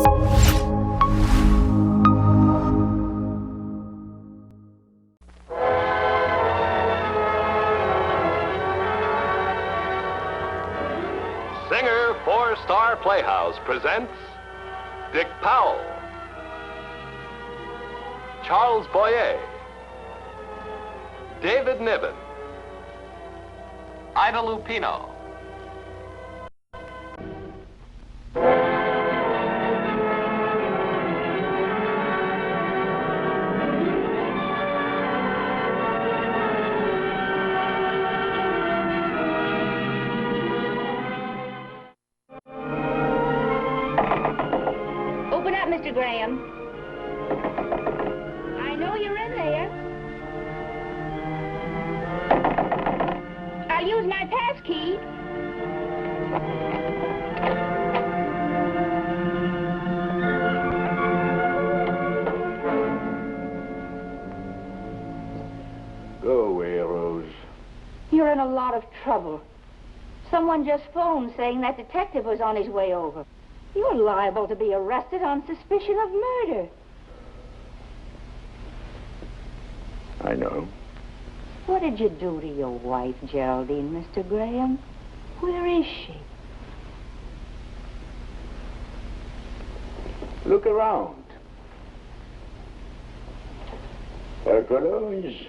Singer for Star Playhouse presents Dick Powell, Charles Boyer, David Niven, Ida Lupino. Open up, Mr. Graham. I know you're in there. I'll use my pass key. Go away, Rose. You're in a lot of trouble. Someone just phoned saying that detective was on his way over. You're liable to be arrested on suspicion of murder. I know. What did you do to your wife, Geraldine, Mr. Graham? Where is she? Look around. Her colognes,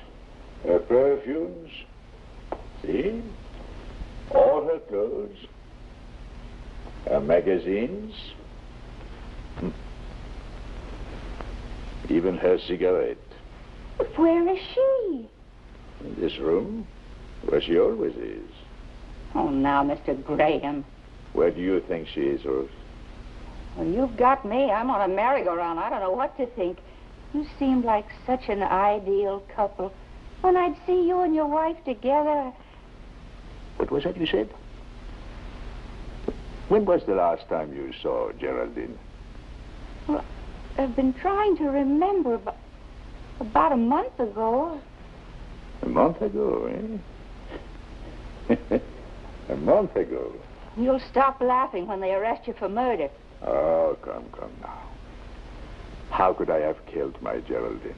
her perfumes. See? All her clothes. Her magazines. Even her cigarette. But where is she? In this room, where she always is. Oh, now, Mr. Graham. Where do you think she is, Rose? Well, you've got me. I'm on a merry-go-round. I don't know what to think. You seemed like such an ideal couple. When I'd see you and your wife together... What was that you said? When was the last time you saw Geraldine? Well, I've been trying to remember, but about a month ago. A month ago, eh? A month ago. You'll stop laughing when they arrest you for murder. Oh, come now. How could I have killed my Geraldine?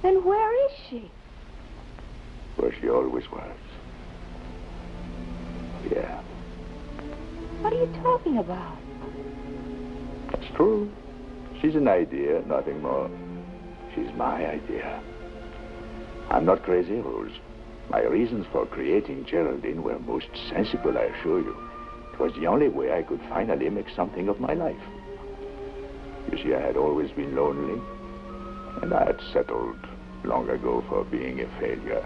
Then where is she? Where she always was. Yeah. What are you talking about? It's true. She's an idea, nothing more. She's my idea. I'm not crazy, Rose. My reasons for creating Geraldine were most sensible, I assure you. It was the only way I could finally make something of my life. You see, I had always been lonely, and I had settled long ago for being a failure.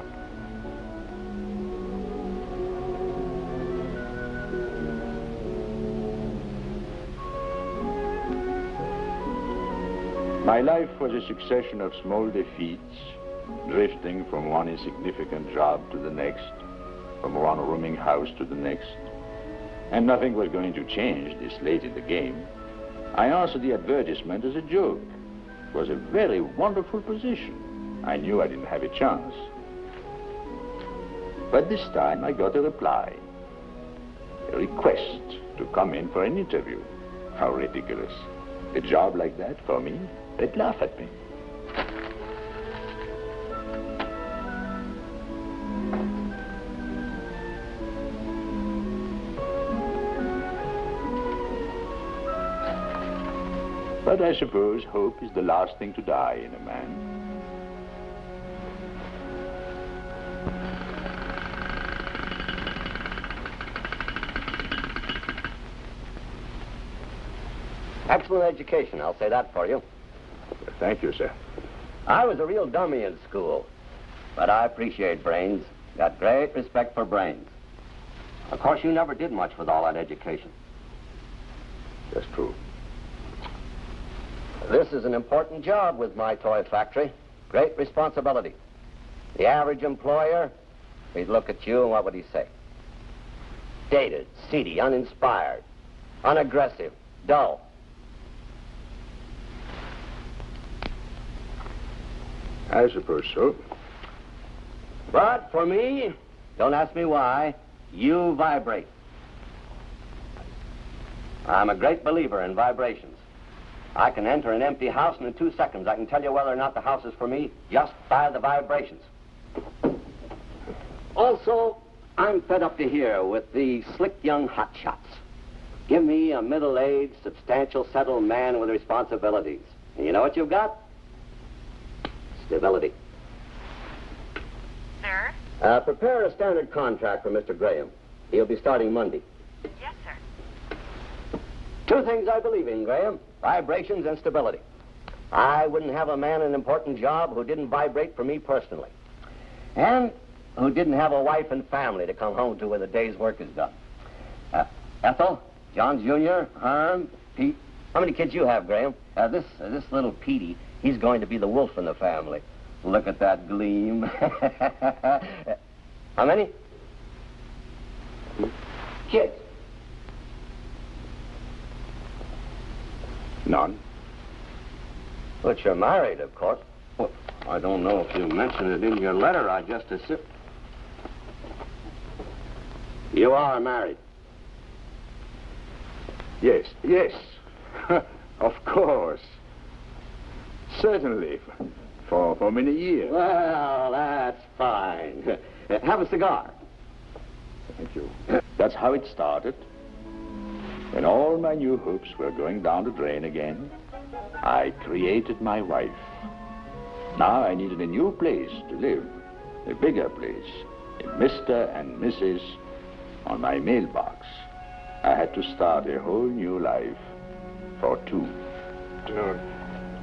My life was a succession of small defeats, drifting from one insignificant job to the next, from one rooming house to the next. And nothing was going to change this late in the game. I answered the advertisement as a joke. It was a very wonderful position. I knew I didn't have a chance. But this time I got a reply. A request to come in for an interview. How ridiculous. A job like that for me? They'd laugh at me. But I suppose hope is the last thing to die in a man. Excellent education, I'll say that for you. Thank you, sir. I was a real dummy in school, but I appreciate brains. Got great respect for brains. Of course, you never did much with all that education. That's true. This is an important job with my toy factory. Great responsibility. The average employer, he'd look at you and what would he say? Dated, seedy, uninspired, unaggressive, dull. I suppose so. But for me, don't ask me why, you vibrate. I'm a great believer in vibrations. I can enter an empty house, and in 2 seconds I can tell you whether or not the house is for me just by the vibrations. Also, I'm fed up to here with the slick young hotshots. Give me a middle-aged, substantial, settled man with responsibilities. And you know what you've got? Stability. Sir? Prepare a standard contract for Mr. Graham. He'll be starting Monday. Yes, sir. 2 things I believe in, Graham. Vibrations and stability. I wouldn't have a man in an important job who didn't vibrate for me personally. And who didn't have a wife and family to come home to when the day's work is done. Ethel, John Jr., Herm, Pete. How many kids you have, Graham? This little Petey, he's going to be the wolf in the family. Look at that gleam. How many? Kids. None. But you're married, of course. Well, I don't know if you mentioned it in your letter. I just assumed. You are married. Yes, yes. Of course. Certainly. For many years. Well, that's fine. Have a cigar. Thank you. That's how it started. When all my new hopes were going down the drain again, I created my wife. Now I needed a new place to live, a bigger place, a Mr. and Mrs. on my mailbox. I had to start a whole new life for 2. Joan,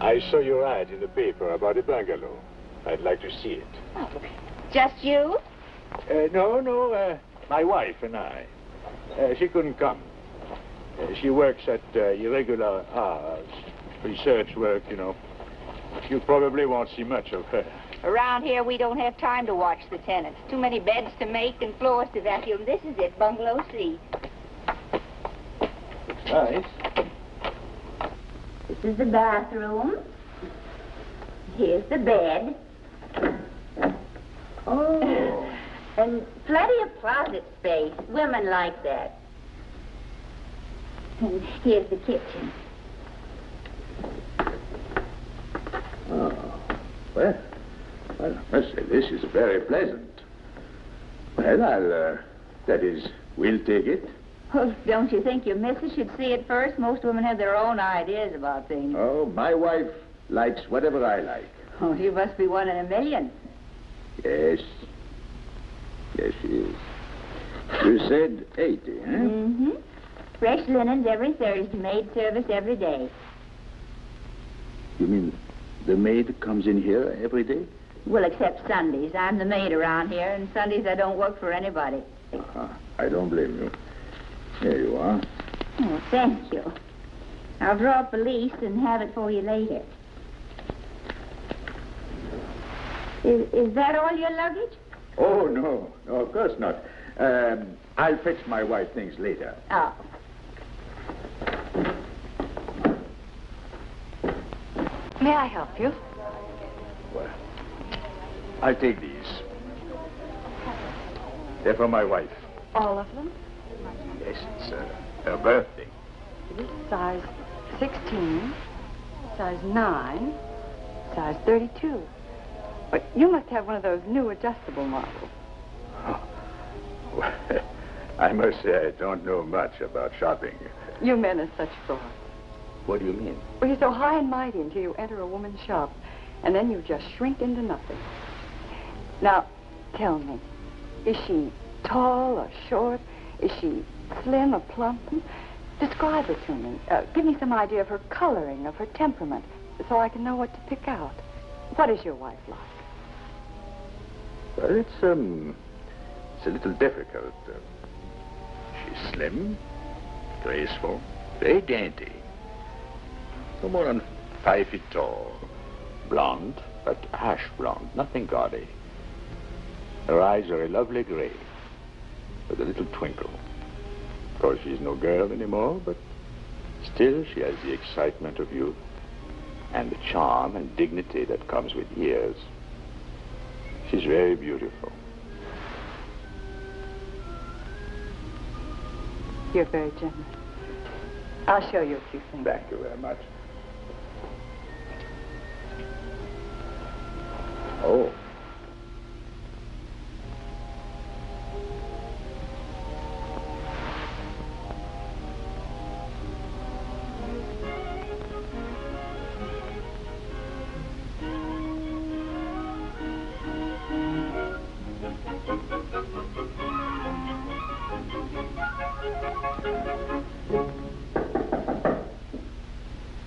I saw your ad in the paper about a bungalow. I'd like to see it. Oh, just you? No, my wife and I. She couldn't come. She works at irregular hours. Research work, you know. You probably won't see much of her. Around here, we don't have time to watch the tenants. Too many beds to make and floors to vacuum. This is it, bungalow C. Looks nice. This is the bathroom. Here's the bed. Oh. And plenty of closet space. Women like that. And here's the kitchen. Oh. Well, I must say, this is very pleasant. Well, that is, we'll take it. Oh, don't you think your missus should see it first? Most women have their own ideas about things. Oh, my wife likes whatever I like. Oh, you must be one in a million. Yes. Yes, she is. You said 80, huh? Mm-hmm. Fresh linens every Thursday, maid service every day. You mean the maid comes in here every day? Well, except Sundays. I'm the maid around here, and Sundays I don't work for anybody. I don't blame you. Here you are. Oh, thank you. I'll draw up a lease and have it for you later. Is that all your luggage? Oh, no, of course not. I'll fetch my wife things later. Oh. May I help you? Well, I'll take these. They're for my wife. All of them? Yes, it's her birthday. This is size 16, size 9, size 32. But you must have one of those new adjustable models. Oh. Well, I must say I don't know much about shopping. You men are such frauds. What do you mean? Well, you're so high and mighty until you enter a woman's shop, and then you just shrink into nothing. Now, tell me, is she tall or short? Is she slim or plump? Describe her to me. Give me some idea of her coloring, of her temperament, so I can know what to pick out. What is your wife like? Well, it's a little difficult. She's slim, graceful, very dainty. No more than 5 feet tall. Blonde, but ash blonde, nothing gaudy. Her eyes are a lovely gray, with a little twinkle. Of course, she's no girl anymore, but still she has the excitement of youth and the charm and dignity that comes with years. She's very beautiful. You're very generous. I'll show you a few things. Thank you very much. Oh.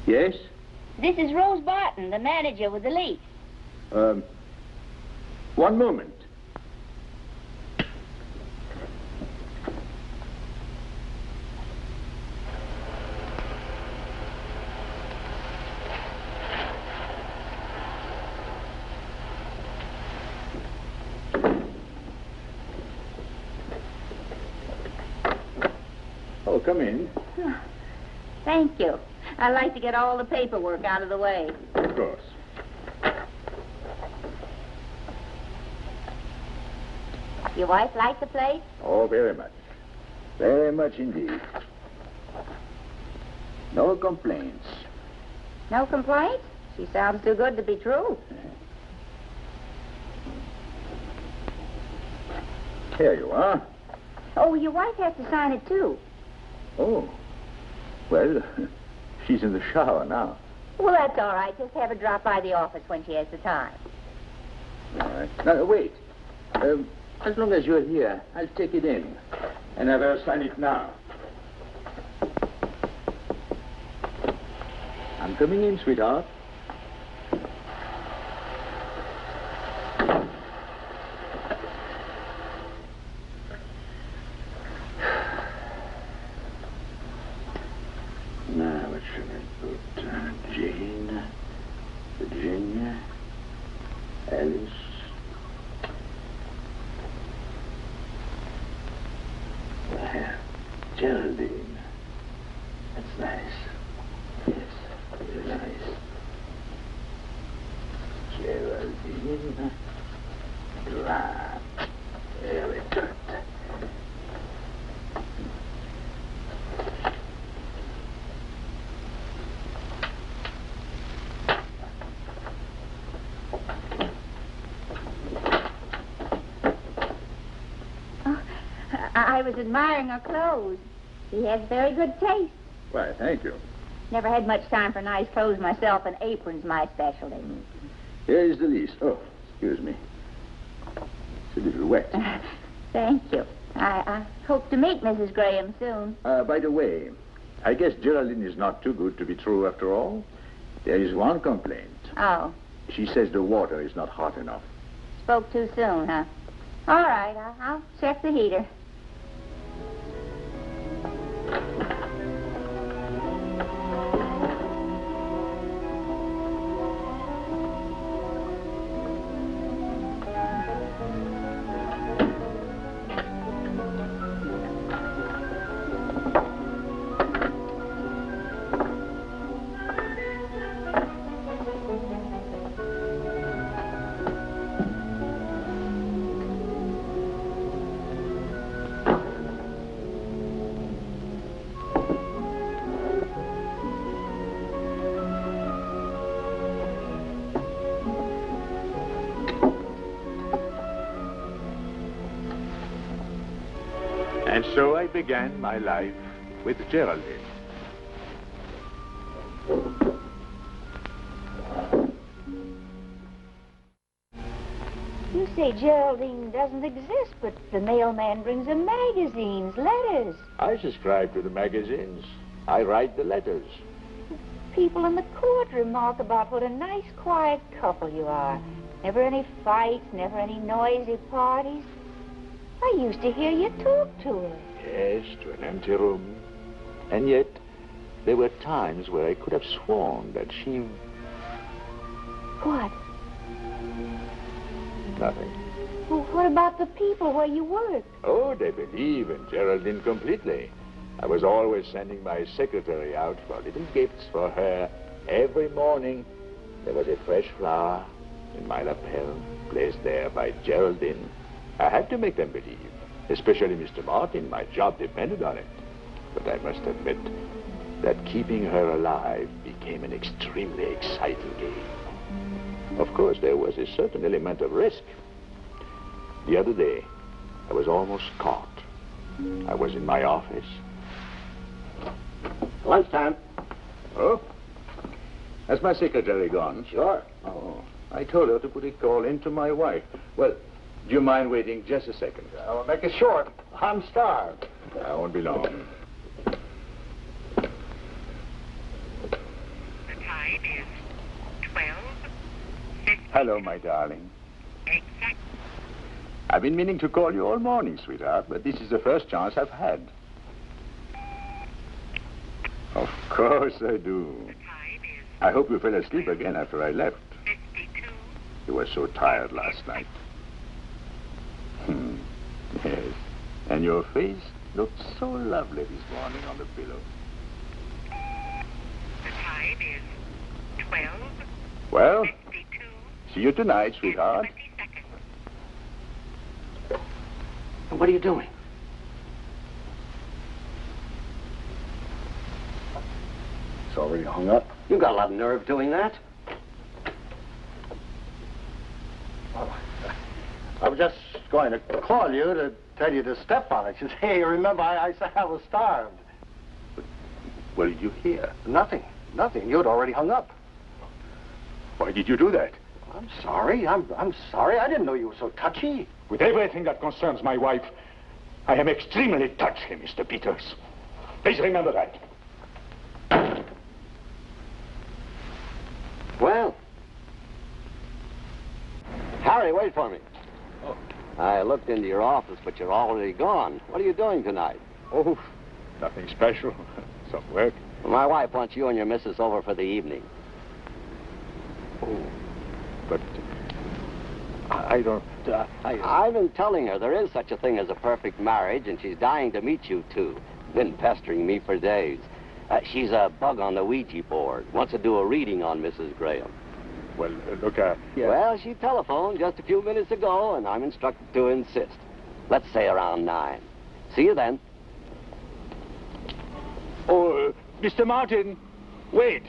Yes? This is Rose Barton, the manager with the lease. One moment. Oh, come in. Thank you. I'd like to get all the paperwork out of the way. Of course. Your wife like the place? Oh, very much. Very much indeed. No complaints. No complaints? She sounds too good to be true. Here you are. Oh, your wife has to sign it, too. Oh. Well, she's in the shower now. Well, that's all right. Just have her drop by the office when she has the time. All right. Now, wait. As long as you're here, I'll take it in and have her sign it now. I'm coming in, sweetheart. Now, what should I put? Jane, Virginia, Alice. Geraldine. That's nice. Yes, very nice. Geraldine. Grant. Very good. I was admiring her clothes. She has very good taste. Why, thank you. Never had much time for nice clothes myself, and aprons my specialty. Here is the lease. Oh, excuse me. It's a little wet. Thank you. I hope to meet Mrs. Graham soon. By the way, I guess Geraldine is not too good to be true after all. There is one complaint. Oh. She says the water is not hot enough. Spoke too soon, huh? All right, I'll check the heater. And so I began my life with Geraldine. You say Geraldine doesn't exist, but the mailman brings her magazines, letters. I subscribe to the magazines. I write the letters. People in the court remark about what a nice, quiet couple you are. Never any fights, never any noisy parties. I used to hear you talk to her. Yes, to an empty room. And yet, there were times where I could have sworn that she... What? Nothing. Well, what about the people where you work? Oh, they believe in Geraldine completely. I was always sending my secretary out for little gifts for her. Every morning, there was a fresh flower in my lapel, placed there by Geraldine. I had to make them believe, especially Mr. Martin. My job depended on it. But I must admit that keeping her alive became an extremely exciting game. Of course, there was a certain element of risk. The other day, I was almost caught. I was in my office. Lunchtime. Oh? Has my secretary gone? Sure. Oh, I told her to put a call in to my wife. Well, do you mind waiting just a second? I'll make it short. I'm starved. I won't be long. The time is 12:50. Hello, my darling. Exact. I've been meaning to call you all morning, sweetheart, but this is the first chance I've had. Of course I do. The time is I hope you fell asleep again after I left. 52. You were so tired last night. Yes. And your face looked so lovely this morning on the pillow. The time is 12:52. Well, see you tonight, sweetheart. 20 seconds. What are you doing? It's already hung up. You got a lot of nerve doing that. I was just going to call you to tell you to step on it. You say, hey, remember, I said I was starved. What did you hear? Nothing. You'd already hung up. Why did you do that? I'm sorry. I'm sorry. I didn't know you were so touchy. With everything that concerns my wife, I am extremely touchy, Mr. Peters. Please remember that. Well. Harry, wait for me. Oh. I looked into your office, but you're already gone. What are you doing tonight? Oh, nothing special. Some work. My wife wants you and your missus over for the evening. Oh, but I don't... I've been telling her there is such a thing as a perfect marriage, and she's dying to meet you two. Been pestering me for days. She's a bug on the Ouija board. Wants to do a reading on Mrs. Graham. Well, look, Well, she telephoned just a few minutes ago, and I'm instructed to insist. Let's say around 9. See you then. Oh, Mr. Martin, wait.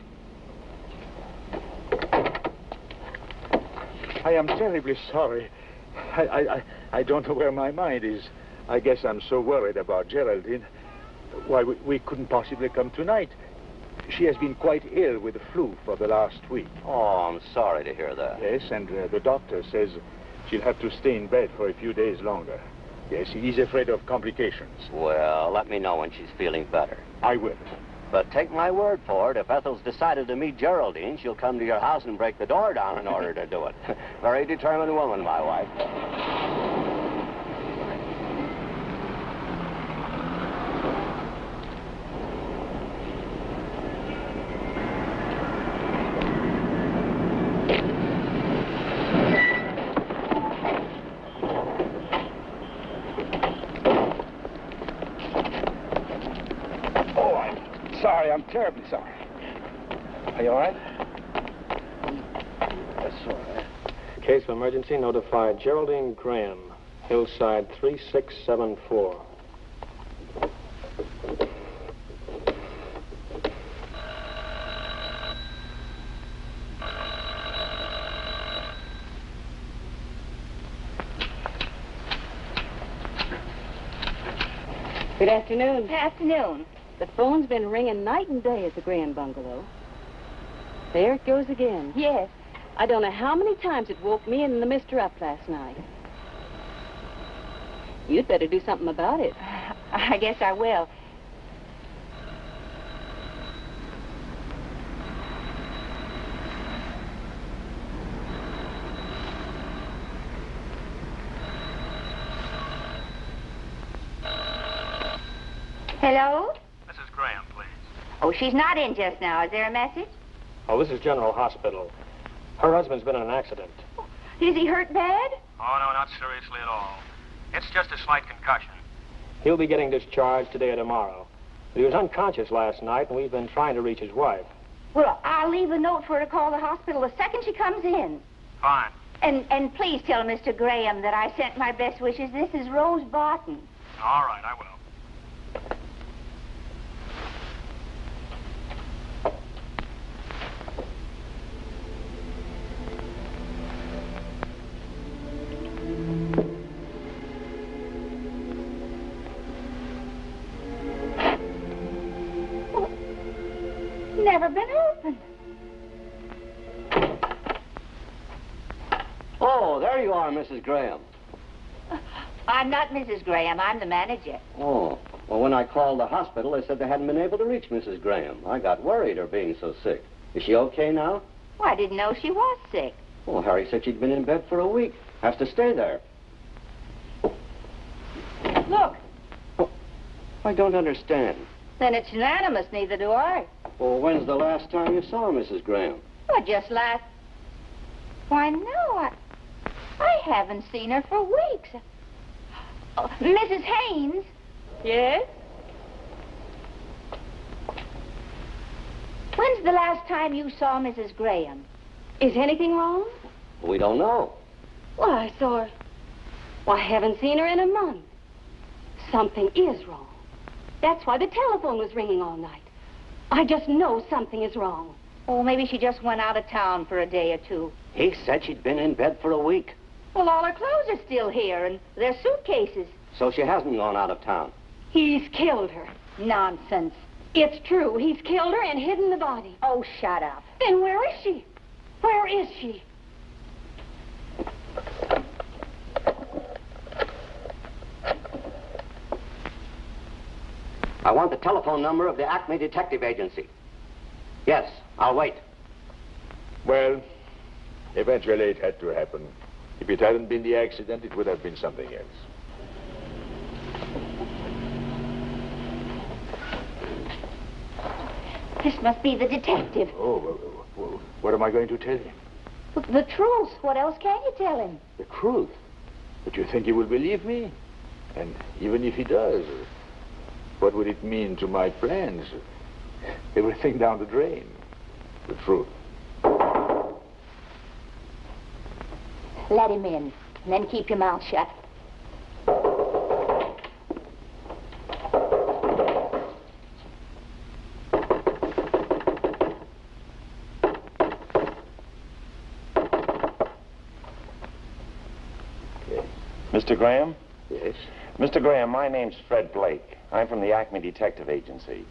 I am terribly sorry. I don't know where my mind is. I guess I'm so worried about Geraldine. Why, we couldn't possibly come tonight. She has been quite ill with the flu for the last week. Oh, I'm sorry to hear that. Yes, and the doctor says she'll have to stay in bed for a few days longer. Yes, he's afraid of complications. Well, let me know when she's feeling better. I will. But take my word for it, if Ethel's decided to meet Geraldine, she'll come to your house and break the door down in order to do it. Very determined woman, my wife. I'm terribly sorry. Are you all right? That's all right. Case of emergency notified Geraldine Graham, Hillside 3674. Good afternoon. Good afternoon. The phone's been ringing night and day at the Grand Bungalow. There it goes again. Yes. I don't know how many times it woke me and the mister up last night. You'd better do something about it. I guess I will. Hello? Mrs. Graham, please. Oh, she's not in just now. Is there a message? Oh, this is General Hospital. Her husband's been in an accident. Is he hurt bad? Oh, no, not seriously at all. It's just a slight concussion. He'll be getting discharged today or tomorrow. But he was unconscious last night, and we've been trying to reach his wife. Well, I'll leave a note for her to call the hospital the second she comes in. Fine. And please tell Mr. Graham that I sent my best wishes. This is Rose Barton. All right, I will. never been opened. Oh, there you are, Mrs. Graham. I'm not Mrs. Graham. I'm the manager. Oh, well, when I called the hospital, they said they hadn't been able to reach Mrs. Graham. I got worried, her being so sick. Is she okay now? Well, I didn't know she was sick. Well, Harry said she'd been in bed for a week. Has to stay there. Look. Oh, I don't understand. Then it's unanimous, neither do I. Well, when's the last time you saw Mrs. Graham? Well, just last... Why, no, I haven't seen her for weeks. Oh, Mrs. Haynes? Yes? When's the last time you saw Mrs. Graham? Is anything wrong? We don't know. Well, I saw her. Well, I haven't seen her in a month. Something is wrong. That's why the telephone was ringing all night. I just know something is wrong. Oh, maybe she just went out of town for a day or two. He said she'd been in bed for a week. Well, all her clothes are still here, and their suitcases. So she hasn't gone out of town. He's killed her. Nonsense. It's true. He's killed her and hidden the body. Oh, shut up. Then where is she? Where is she? I want the telephone number of the Acme Detective Agency. Yes, I'll wait. Well, eventually it had to happen. If it hadn't been the accident, it would have been something else. This must be the detective. Oh, well, what am I going to tell him? The truth. What else can you tell him? The truth. But you think he will believe me? And even if he does, what would it mean to my plans? Everything down the drain. The truth. Let him in, and then keep your mouth shut. Mr. Graham? Yes? Mr. Graham, my name's Fred Blake. I'm from the Acme Detective Agency.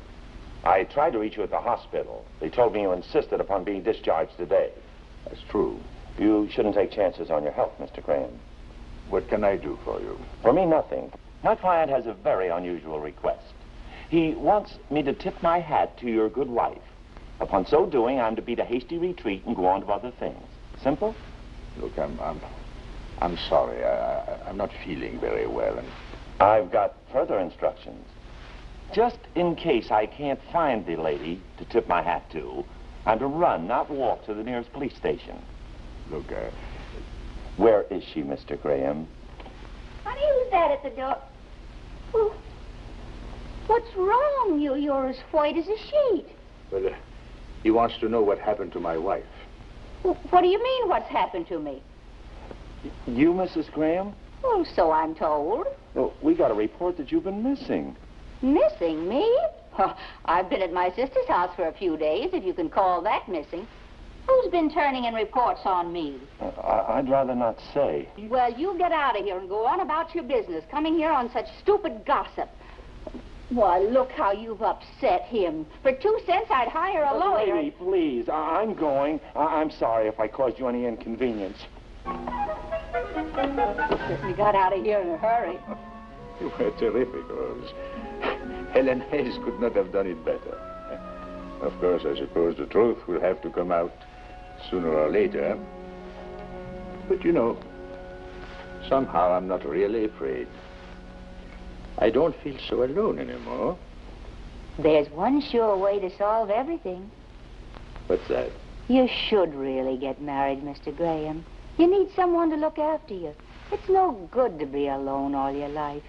I tried to reach you at the hospital. They told me you insisted upon being discharged today. That's true. You shouldn't take chances on your health, Mr. Graham. What can I do for you? For me, nothing. My client has a very unusual request. He wants me to tip my hat to your good wife. Upon so doing, I'm to beat a hasty retreat and go on to other things. Simple? Look, I'm sorry. I'm not feeling very well, and I've got further instructions. Just in case I can't find the lady to tip my hat to, I'm to run, not walk, to the nearest police station. look, Where is she, Mr. Graham? Honey, who's that at the door? Well, what's wrong? You're as white as a sheet. well, he wants to know what happened to my wife. Well, what do you mean, what's happened to me? You, Mrs. Graham? Well, so I'm told. Well, we got a report that you've been missing. Missing me? Oh, I've been at my sister's house for a few days, if you can call that missing. Who's been turning in reports on me? I'd rather not say. Well, you get out of here and go on about your business, coming here on such stupid gossip. Why, look how you've upset him. For 2 cents, I'd hire a lawyer. Lady, please, I'm going. I'm sorry if I caused you any inconvenience. We got out of here in a hurry. You were terrific, Rose. Helen Hayes could not have done it better. Of course, I suppose the truth will have to come out sooner or later. But you know, somehow I'm not really afraid. I don't feel so alone anymore. There's one sure way to solve everything. What's that? You should really get married, Mr. Graham. You need someone to look after you. It's no good to be alone all your life.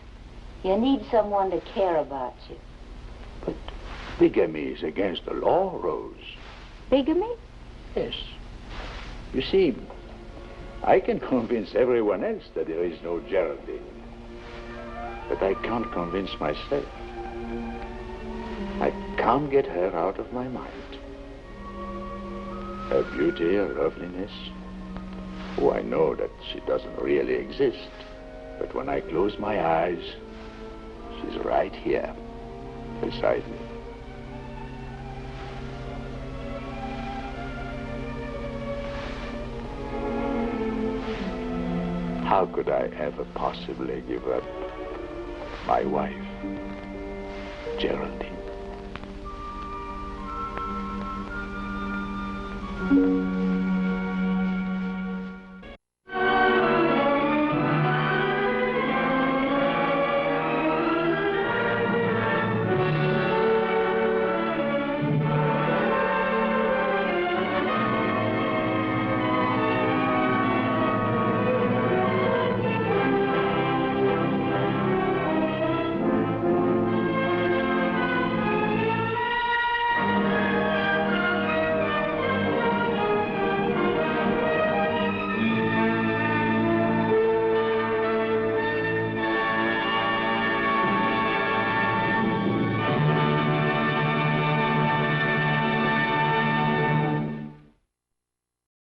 You need someone to care about you. But bigamy is against the law, Rose. Bigamy? Yes. You see, I can convince everyone else that there is no Geraldine. But I can't convince myself. I can't get her out of my mind. Her beauty, her loveliness. Oh, I know that she doesn't really exist. But when I close my eyes, she's right here, beside me. How could I ever possibly give up my wife, Geraldine?